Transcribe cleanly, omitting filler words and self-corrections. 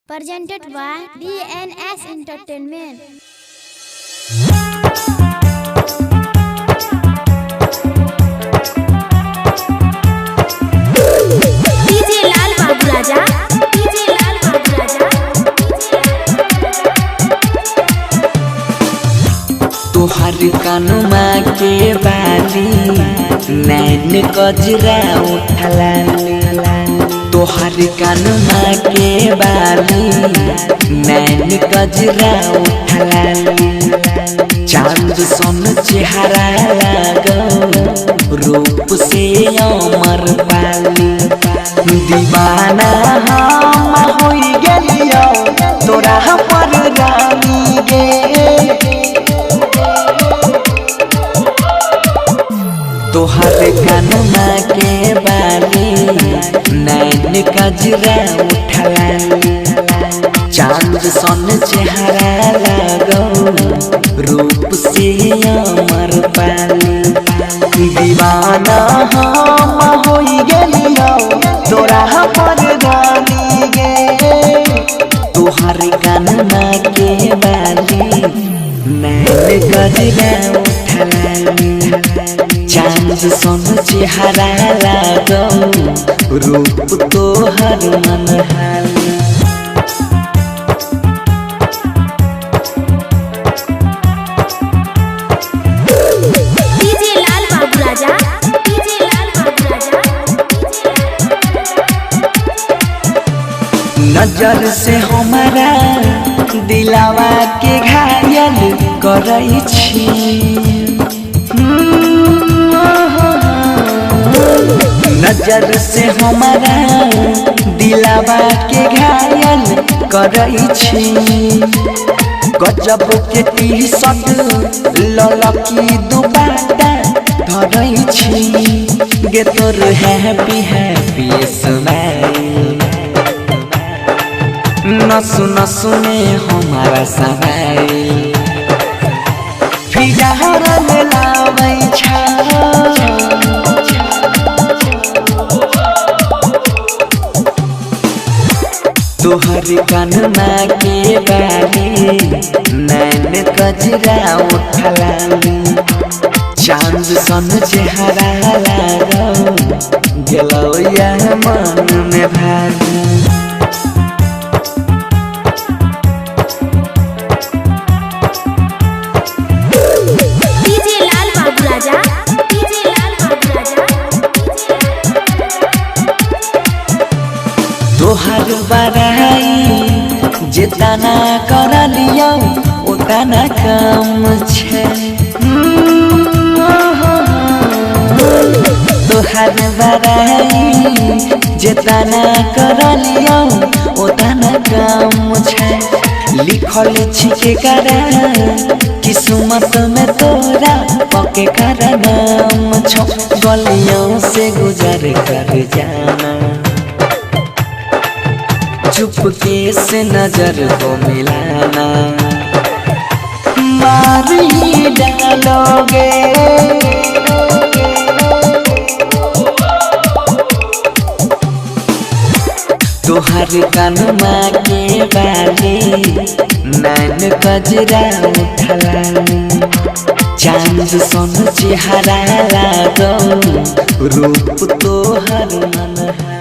presented by DNS Entertainment. DJ लाल बाबू राजा, DJ लाल बाबू राजा। तुहार कानुमा के बाली नैन कजरा उठला तोहर कानुमा के बाली नैन कजरा उठला चांद सोन चेहरा लगो रूप से अमर पाली दीवाना हम होई गेलियो तोरा पर रानी गे तोहर कानुमा के बाली नैन कजरा उठला चांद सोन चेहरा लगो रूप से अमर पाली दीवाना हम होई गेलियो तोरा पर रानी गे तोहर कानुमा के बाली नैन कजरा उठला चांद सोन चेहरा लगो रूप तोहर मनहाली DJ लाल बाबू राजा, DJ लाल बाबू राजा। नजर से हमारा दिलावा के घायल करई छी नजर से हमारा दिलावा के घायल करई छी गजब के टी-शर्ट ललकी दुपट्टा धरई छी गे तोर हैप्पी हैप्पी स्माइल नसु नसु में हमारा समाइल फिर में लाबै छा तोहर कानुमा के बाली नैन कजरा उठला चांद सन चेहरा लगो गेलो या मन में भागी DJ लाल बाबू राजा, DJ लाल बाबू राजा। तोहर बड़ाई जितना कर लियो उतना कम छे तोहर बड़ाई जितना कर लियो उतना कम छे लिखल छिके करा किस्मत में तोरा पके कर नाम छो गलियों से गुजर कर जाना चुपके से नजर को मिलाना मार ही डालोगे तोहर कानुमा के बाली नैन कजरा उठला चांद सोन चेहरा लगो रूप तोहर मनहाली।